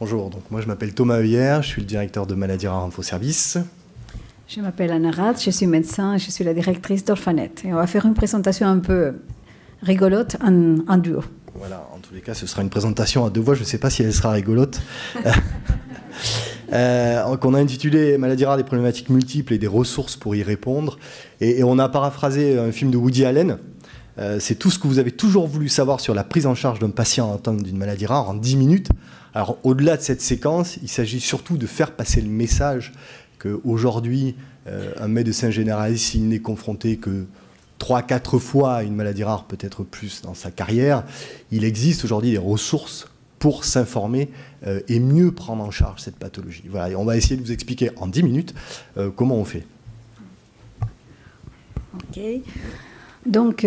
Bonjour, donc moi je m'appelle Thomas Heuillère, je suis le directeur de Maladies Rares Infoservices. Je m'appelle Anna Rath, je suis médecin et je suis la directrice d'Orphanet. Et on va faire une présentation un peu rigolote en duo. Voilà, en tous les cas ce sera une présentation à deux voix, je ne sais pas si elle sera rigolote. Qu'on a intitulé Maladies rares, des problématiques multiples et des ressources pour y répondre. Et on a paraphrasé un film de Woody Allen. C'est tout ce que vous avez toujours voulu savoir sur la prise en charge d'un patient atteint d'une maladie rare en 10 minutes. Alors, au-delà de cette séquence, il s'agit surtout de faire passer le message qu'aujourd'hui, un médecin généraliste, s'il n'est confronté que 3-4 fois à une maladie rare, peut-être plus dans sa carrière, il existe aujourd'hui des ressources pour s'informer et mieux prendre en charge cette pathologie. Voilà, et on va essayer de vous expliquer en 10 minutes comment on fait. Ok. Donc,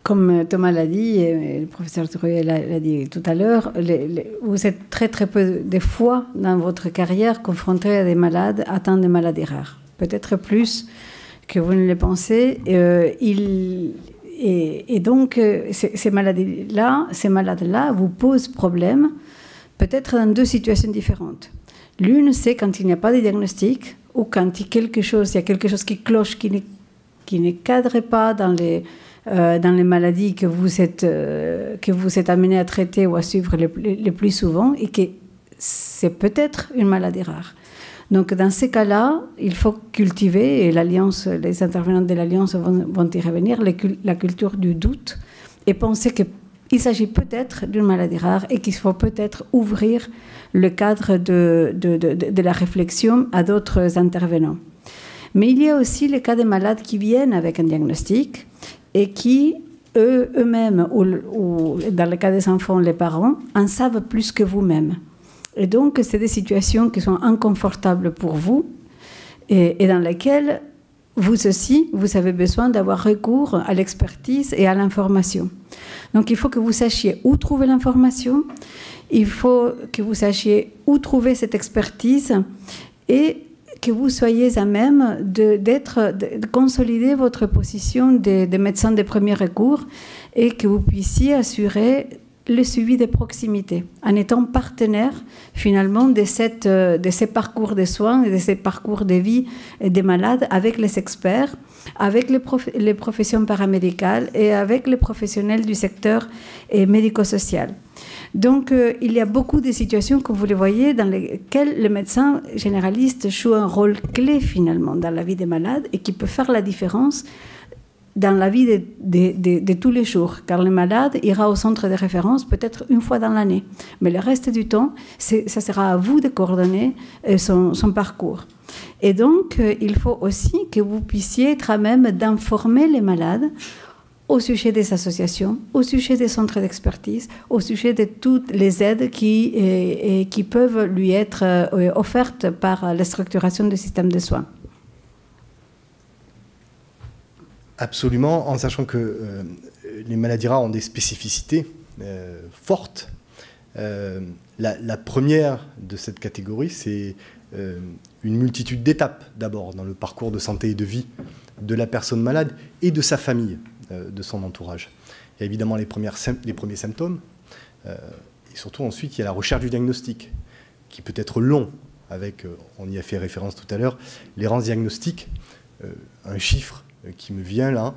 comme Thomas l'a dit, et le professeur Trouillet l'a dit tout à l'heure, vous êtes très très peu de fois dans votre carrière confronté à des malades atteints de maladies rares. Peut-être plus que vous ne le pensez. Et donc, ces malades-là vous posent problème, peut-être dans deux situations différentes. L'une, c'est quand il n'y a pas de diagnostic, ou quand il y a quelque chose qui cloche, qui ne cadre pas dans les maladies que vous êtes amené à traiter ou à suivre le plus souvent, et que c'est peut-être une maladie rare. Donc, dans ces cas-là, il faut cultiver, et les intervenants de l'Alliance vont y revenir, la culture du doute, et penser qu'il s'agit peut-être d'une maladie rare et qu'il faut peut-être ouvrir le cadre de la réflexion à d'autres intervenants. Mais il y a aussi les cas de malades qui viennent avec un diagnostic et qui, eux-mêmes, ou dans le cas des enfants, les parents, en savent plus que vous-même. Et donc, c'est des situations qui sont inconfortables pour vous et dans lesquelles vous aussi, vous avez besoin d'avoir recours à l'expertise et à l'information. Donc, il faut que vous sachiez où trouver l'information, il faut que vous sachiez où trouver cette expertise et que vous soyez à même de consolider votre position de médecin de premier recours et que vous puissiez assurer le suivi de proximité, en étant partenaire finalement de ces parcours de soins et de ces parcours de vie des malades avec les experts, avec les professions paramédicales et avec les professionnels du secteur médico-social. Donc, il y a beaucoup de situations, comme vous le voyez, dans lesquelles le médecin généraliste joue un rôle clé finalement dans la vie des malades et qui peut faire la différence dans la vie de tous les jours, car le malade ira au centre de référence peut-être une fois dans l'année. Mais le reste du temps, ça sera à vous de coordonner son parcours. Et donc, il faut aussi que vous puissiez être à même d'informer les malades au sujet des associations, au sujet des centres d'expertise, au sujet de toutes les aides qui peuvent lui être offertes par la structuration du système de soins. Absolument, en sachant que les maladies rares ont des spécificités fortes. La première de cette catégorie, c'est une multitude d'étapes, d'abord, dans le parcours de santé et de vie de la personne malade et de sa famille, de son entourage. Il y a évidemment les premiers symptômes, et surtout ensuite, il y a la recherche du diagnostic, qui peut être long, avec, on y a fait référence tout à l'heure, l'errance diagnostique, un chiffre qui me vient là,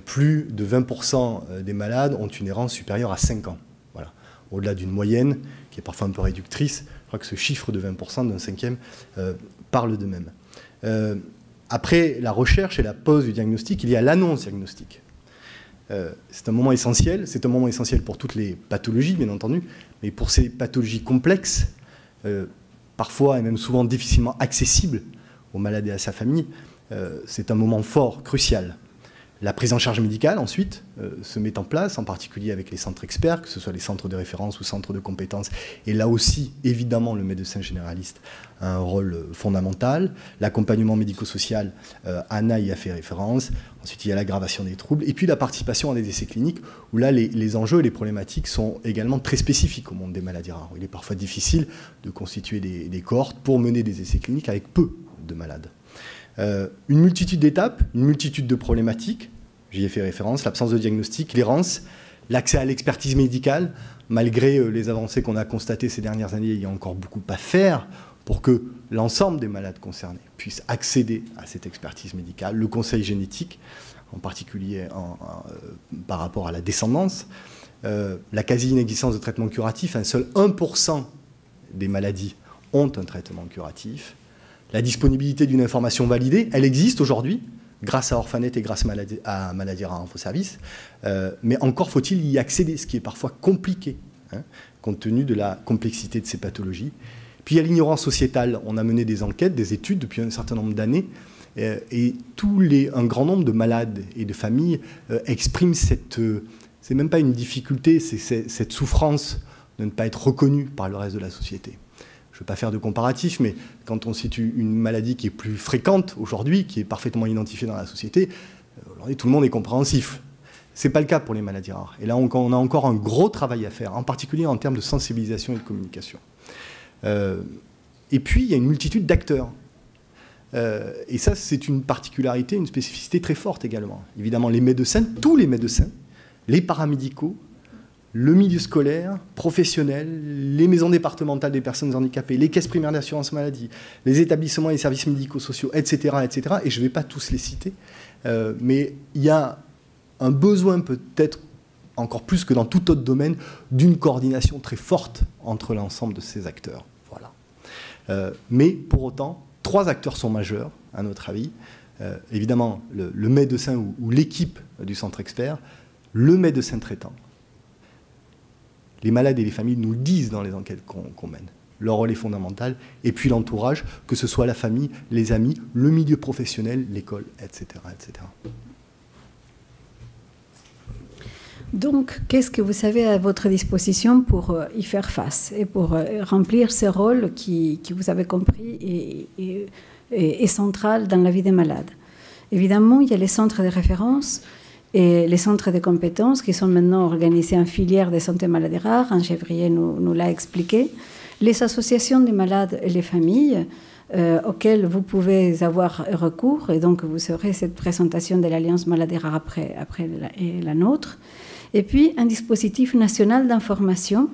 plus de 20% des malades ont une errance supérieure à 5 ans. Voilà. Au-delà d'une moyenne, qui est parfois un peu réductrice, je crois que ce chiffre de 20% d'un cinquième parle d'eux-mêmes. Après la recherche et la pose du diagnostic, il y a l'annonce diagnostique. C'est un moment essentiel pour toutes les pathologies, bien entendu, mais pour ces pathologies complexes, parfois et même souvent difficilement accessibles aux malades et à sa famille, c'est un moment fort, crucial. La prise en charge médicale, ensuite, se met en place, en particulier avec les centres experts, que ce soit les centres de référence ou centres de compétences. Et là aussi, évidemment, le médecin généraliste a un rôle fondamental. L'accompagnement médico-social, Anna y a fait référence. Ensuite, il y a l'aggravation des troubles. Et puis, la participation à des essais cliniques, où là, les enjeux et les problématiques sont également très spécifiques au monde des maladies rares. Il est parfois difficile de constituer des cohortes pour mener des essais cliniques avec peu de malades. Une multitude d'étapes, une multitude de problématiques, j'y ai fait référence, l'absence de diagnostic, l'errance, L'accès à l'expertise médicale, malgré les avancées qu'on a constatées ces dernières années, il y a encore beaucoup à faire pour que l'ensemble des malades concernés puissent accéder à cette expertise médicale, le conseil génétique, en particulier par rapport à la descendance, la quasi-inexistence de traitement curatif, seul 1% des maladies ont un traitement curatif, la disponibilité d'une information validée, elle existe aujourd'hui, grâce à Orphanet et grâce à Maladies Rares Infoservices, mais encore faut-il y accéder, ce qui est parfois compliqué, compte tenu de la complexité de ces pathologies. Puis il y a l'ignorance sociétale. On a mené des enquêtes, des études depuis un certain nombre d'années, et un grand nombre de malades et de familles expriment c'est même pas une difficulté, c'est cette souffrance de ne pas être reconnu par le reste de la société. Je ne veux pas faire de comparatif, mais quand on situe une maladie qui est plus fréquente aujourd'hui, qui est parfaitement identifiée dans la société, aujourd'hui tout le monde est compréhensif. Ce n'est pas le cas pour les maladies rares. Et là, on a encore un gros travail à faire, en particulier en termes de sensibilisation et de communication. Et puis, il y a une multitude d'acteurs. Et ça, c'est une particularité, une spécificité très forte également. Évidemment, les médecins, tous les médecins, les paramédicaux, le milieu scolaire, professionnel, les maisons départementales des personnes handicapées, les caisses primaires d'assurance maladie, les établissements et services médico-sociaux, etc., etc. Et je ne vais pas tous les citer, mais il y a un besoin peut-être encore plus que dans tout autre domaine d'une coordination très forte entre l'ensemble de ces acteurs. Voilà. Mais pour autant, 3 acteurs sont majeurs, à notre avis. Évidemment, le médecin ou l'équipe du centre expert, le médecin traitant. Les malades et les familles nous le disent dans les enquêtes qu'on mène. Leur rôle est fondamental. Et puis l'entourage, que ce soit la famille, les amis, le milieu professionnel, l'école, etc., etc. Donc, qu'est-ce que vous avez à votre disposition pour y faire face et pour remplir ce rôle qui vous avez compris est central dans la vie des malades? Évidemment, il y a les centres de référence et les centres de compétences qui sont maintenant organisés en filière de santé maladies rares. Anne Chevrier nous l'a expliqué. Les associations des malades et les familles auxquelles vous pouvez avoir recours, et donc vous aurez cette présentation de l'Alliance maladies rares après la nôtre. Et puis un dispositif national d'information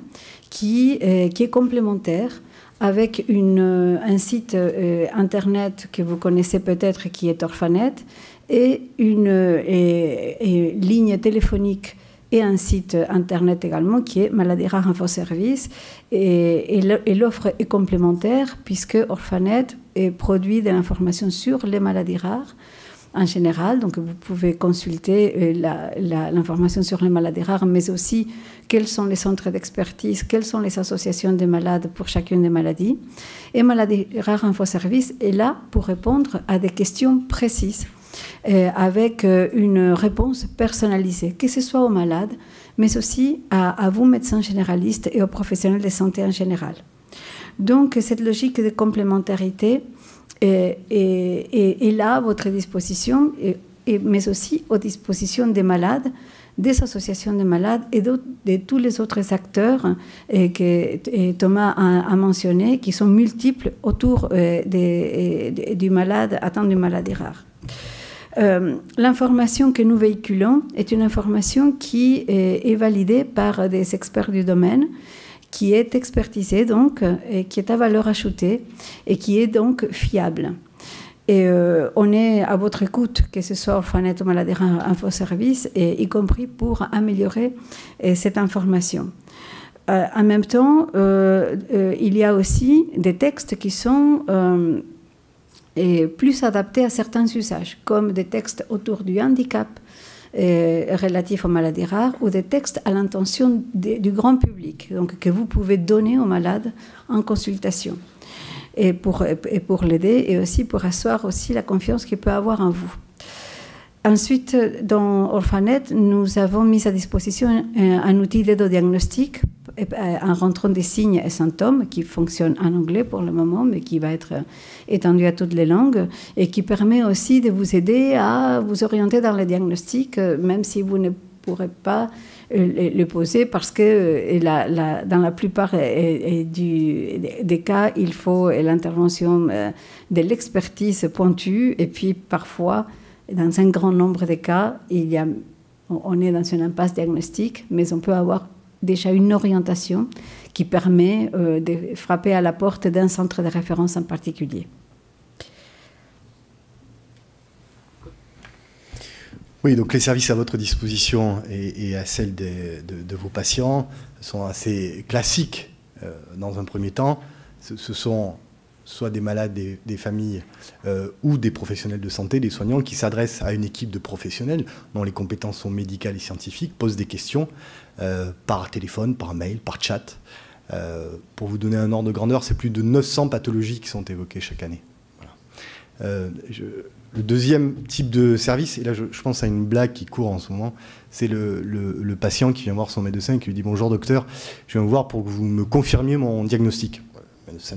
qui est complémentaire avec un site internet que vous connaissez peut-être qui est Orphanet et une ligne téléphonique et un site internet également qui est Maladies Rares Infoservices. Et l'offre est complémentaire puisque Orphanet produit de l'information sur les maladies rares en général. Donc vous pouvez consulter l'information sur les maladies rares, mais aussi quels sont les centres d'expertise, quelles sont les associations de malades pour chacune des maladies. Et Maladies Rares Infoservices est là pour répondre à des questions précises, avec une réponse personnalisée, que ce soit aux malades, mais aussi à vous, médecins généralistes, et aux professionnels de santé en général. Donc, cette logique de complémentarité est là à votre disposition, mais aussi aux dispositions des malades, des associations de malades et de tous les autres acteurs que Thomas a mentionnés, qui sont multiples autour du malade atteint d'une maladie rare. L'information que nous véhiculons est une information qui est validée par des experts du domaine, qui est expertisée donc, et qui est à valeur ajoutée et qui est donc fiable. Et on est à votre écoute, que ce soit Orphanet ou Maladies Rares Infoservices, y compris pour améliorer cette information. En même temps, il y a aussi des textes qui sont plus adaptés à certains usages, comme des textes autour du handicap relatifs aux maladies rares, ou des textes à l'intention du grand public, donc que vous pouvez donner aux malades en consultation, et pour l'aider, et aussi pour asseoir aussi la confiance qu'il peut avoir en vous. Ensuite, dans Orphanet, nous avons mis à disposition un outil d'aide au diagnostic en rentrant des signes et symptômes qui fonctionne en anglais pour le moment, mais qui va être étendu à toutes les langues et qui permet aussi de vous aider à vous orienter dans le diagnostic, même si vous ne pourrez pas le poser, parce que dans la plupart des cas, il faut l'intervention de l'expertise pointue, et puis parfois, dans un grand nombre de cas, on est dans une impasse diagnostique, mais on peut avoir déjà une orientation qui permet de frapper à la porte d'un centre de référence en particulier. Oui, donc les services à votre disposition et à celle de vos patients sont assez classiques dans un premier temps. Ce sont soit des malades, des familles ou des professionnels de santé, des soignants qui s'adressent à une équipe de professionnels dont les compétences sont médicales et scientifiques, posent des questions par téléphone, par mail, par chat. Pour vous donner un ordre de grandeur, c'est plus de 900 pathologies qui sont évoquées chaque année. Voilà. Le deuxième type de service, et là je pense à une blague qui court en ce moment, c'est le patient qui vient voir son médecin et qui lui dit « Bonjour docteur, je viens vous voir pour que vous me confirmiez mon diagnostic. » Le médecin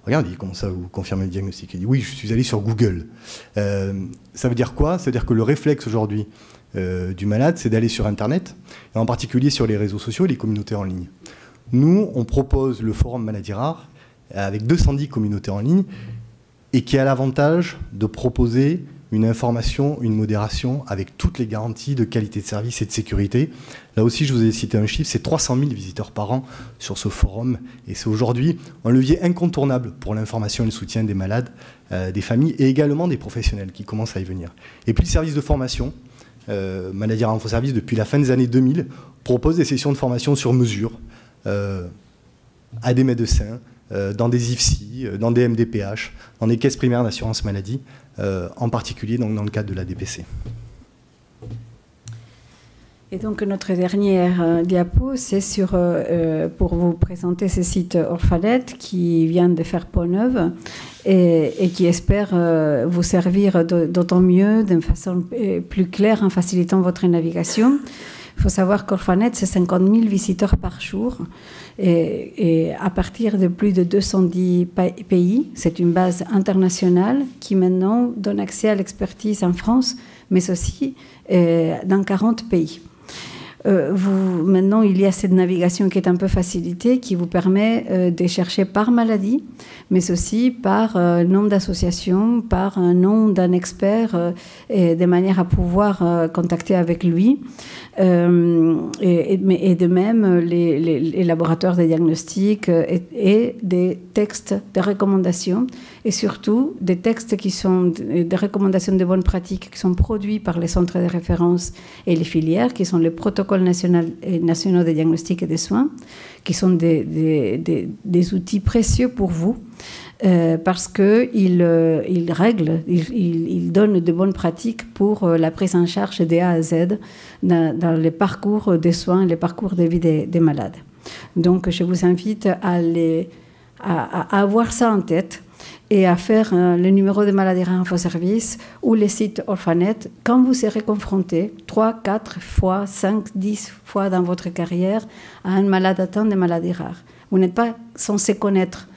regarde, il dit « Comment ça vous confirmez le diagnostic ?» Il dit « Oui, je suis allé sur Google. » Ça veut dire quoi? Ça veut dire que le réflexe aujourd'hui du malade, c'est d'aller sur Internet, et en particulier sur les réseaux sociaux et les communautés en ligne. Nous, on propose le forum Maladies Rares avec 210 communautés en ligne, et qui a l'avantage de proposer une information, une modération avec toutes les garanties de qualité de service et de sécurité. Là aussi, je vous ai cité un chiffre, c'est 300 000 visiteurs par an sur ce forum. Et c'est aujourd'hui un levier incontournable pour l'information et le soutien des malades, des familles et également des professionnels qui commencent à y venir. Et puis le service de formation, Maladies Rares Infoservice, depuis la fin des années 2000, propose des sessions de formation sur mesure à des médecins, dans des IFSI, dans des MDPH, dans des caisses primaires d'assurance maladie, en particulier donc dans le cadre de la DPC. Et donc notre dernière diapo, c'est pour vous présenter ce site Orphanet qui vient de faire peau neuve et qui espère vous servir d'autant mieux, d'une façon plus claire, en facilitant votre navigation. Il faut savoir qu'Orphanet, c'est 50 000 visiteurs par jour. Et à partir de plus de 210 pays, c'est une base internationale qui maintenant donne accès à l'expertise en France, mais aussi dans 40 pays. Maintenant, il y a cette navigation qui est un peu facilitée, qui vous permet de chercher par maladie, mais aussi par nom d'association, par un nom d'un expert, et de manière à pouvoir contacter avec lui. Et de même, les laboratoires de diagnostic et des textes de recommandations, et surtout des textes qui sont des recommandations de bonnes pratiques qui sont produits par les centres de référence et les filières, qui sont les protocoles nationaux de diagnostic et de soins, qui sont des outils précieux pour vous, parce qu'ils règlent, ils donnent de bonnes pratiques pour la prise en charge des A à Z dans les parcours des soins, les parcours de vie des malades. Donc je vous invite à avoir ça en tête et à faire le numéro de Maladies Rares Infoservice ou les sites Orphanet quand vous serez confronté 3, 4 fois, 5, 10 fois dans votre carrière à un malade atteint de maladies rares. Vous n'êtes pas censé connaître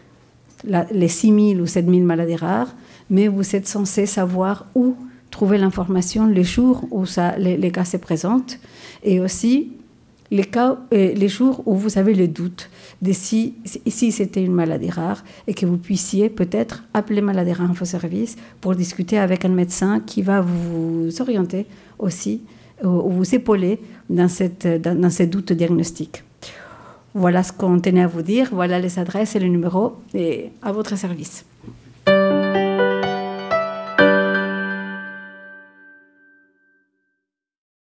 les 6 000 ou 7 000 maladies rares, mais vous êtes censé savoir où trouver l'information les jours où les cas se présentent, et aussi les jours où vous avez le doute de si c'était une maladie rare, et que vous puissiez peut-être appeler Maladies Rares Infoservice pour discuter avec un médecin qui va vous orienter aussi, ou vous épauler dans ces doutes diagnostiques. Voilà ce qu'on tenait à vous dire, voilà les adresses et les numéros, et à votre service.